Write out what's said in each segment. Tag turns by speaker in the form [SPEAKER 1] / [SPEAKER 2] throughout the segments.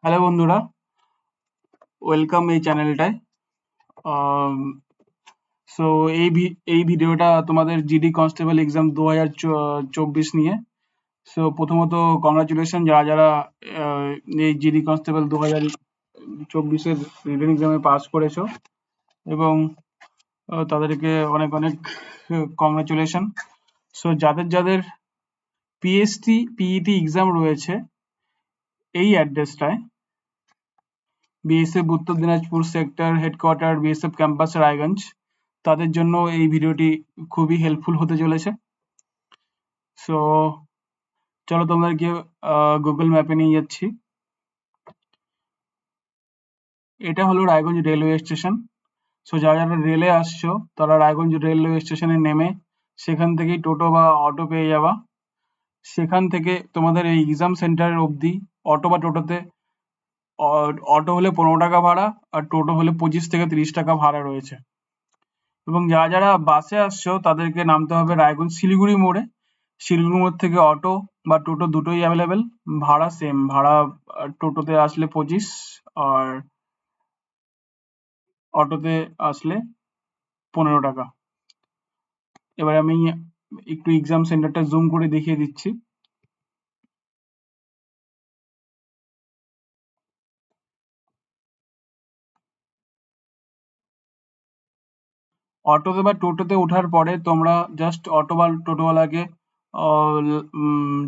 [SPEAKER 1] Hello বন্ধুরা, welcome এই চ্যানেলটায়। So এই ভিডিওটা তোমাদের জিডি কনস্টেবল এক্সাম 2024 নিয়ে। সো প্রথমত কংগ্রাচুলেশন যারা যারা এই জিডি কনস্টেবল 2024-এর রিটেন এক্সামে পাস করেছো, এবং তাদেরকে অনেক অনেক কংগ্রাচুলেশন। সো যাদের যাদের পিইটি এক্সাম রয়েছে এই অ্যাড্রেসটায়, বিএসএফ উত্তর Dinajpur sector headquarter, BSF campus Raiganj, তাদের জন্য এই ভিডিওটি খুবই হেল্পফুল হতে চলেছে। সো চলো তোমাদেরকে গুগল ম্যাপে নিয়ে যাচ্ছি। এটা হলো রায়গঞ্জ রেলওয়ে স্টেশন। সো যারা যারা রেলে আসছো তারা রায়গঞ্জ রেলওয়ে স্টেশনে নেমে সেখান থেকেই টোটো বা অটো পেয়ে যাবা। সেখান থেকে তোমাদের এই এক্সাম সেন্টার অবধি অটো বা টোটোতে, অটো হলে 15 টাকা ভাড়া আর টোটো হলে 25 থেকে 30 টাকা ভাড়া রয়েছে। এবং যারা যারা বাসে আসছো তাদেরকে নামতে হবে রায়গঞ্জ শিলিগুড়ি মোড়ে। শিলিগুড়ি মোড় থেকে অটো বা টোটো দুটোই অ্যাভেলেবেল, ভাড়া সেম। ভাড়া টোটোতে আসলে 25 আর অটোতে আসলে 15 টাকা। এবার আমি একটু এক্সাম সেন্টারটা জুম করে দেখিয়ে দিচ্ছি। অটোতে বা টোটোতে ওঠার পরে তোমরা জাস্ট অটো বা টোটোওয়ালাকে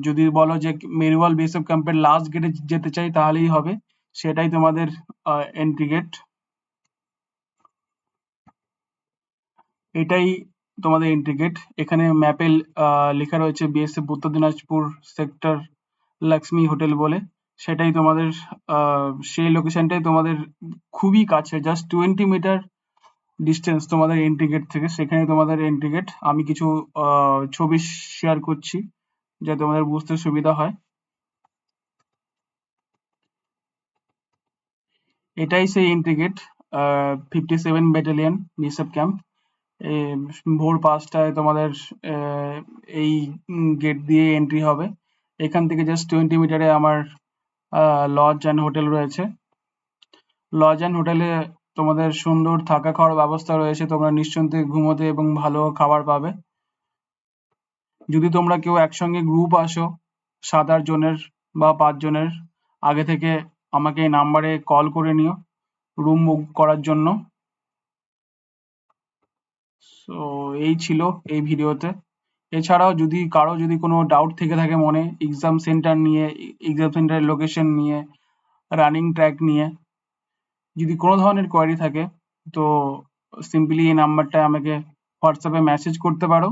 [SPEAKER 1] যদি বলো যে মেরুয়াল বিএসএফ ক্যাম্পের লাস্ট গেটে যেতে চাই তাহলেই হবে। সেটাই তোমাদের এন্ট্রি গেট। এটাই তোমাদের এন্ট্রি গেট। এখানে ম্যাপে লেখা রয়েছে বিএসএফ উত্তর দিনাজপুর সেক্টর লক্ষ্মী হোটেল বলে। সেটাই তোমাদের সেই লোকেশনটাই তোমাদের খুবই কাছে, জাস্ট 20 মিটার ডিস্টেন্স তোমাদের এন্ট্রি গেট থেকে। সেখানে তোমাদের এন্ট্রি গেট। আমি কিছু ছবি শেয়ার করছি যাতে তোমাদের বুঝতে সুবিধা হয়। এটাই সেই entry gate, 57 battalion BSF camp. ভোর 5টায় তোমাদের এই গেট দিয়ে এন্ট্রি হবে। এখান থেকে জাস্ট 20 মিটারে আমার লজ অ্যান্ড হোটেল রয়েছে। লজ অ্যান্ড হোটেলে তোমাদের সুন্দর থাকা খাওয়ার ব্যবস্থা রয়েছে। তোমরা নিশ্চিন্তে ঘুমোতে এবং ভালো খাবার পাবে। যদি তোমরা কেউ একসঙ্গে গ্রুপ আসো 7-8 জনের বা 5 জনের, আগে থেকে আমাকে এই নাম্বারে কল করে নিও রুম বুক করার জন্য। সো এই ছিল এই ভিডিওতে। এছাড়াও যদি কারো কোনো ডাউট থেকে থাকে মনে এক্সাম সেন্টার নিয়ে, এক্সাম সেন্টারের লোকেশন নিয়ে, রানিং ট্র্যাক নিয়ে, যদি কোনো ধরনের কোয়ারি থাকে তো সিম্পলি এই নাম্বারটায় আমাকে হোয়াটসঅ্যাপে মেসেজ করতে পারো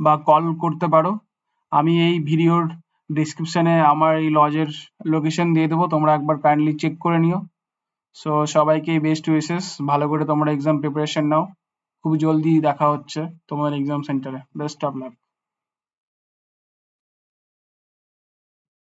[SPEAKER 1] বা কল করতে পারো। আমি এই ভিডিওর ডিসক্রিপশনে আমার এই লজের লোকেশন দিয়ে দেবো, তোমরা একবার কাইন্ডলি চেক করে নিও। সো সবাইকে বেস্ট উইশেস, ভালো করে তোমরা এক্সাম প্রিপারেশন নাও। খুব জলদি দেখা হচ্ছে তোমাদের এক্সাম সেন্টারে। Best of luck.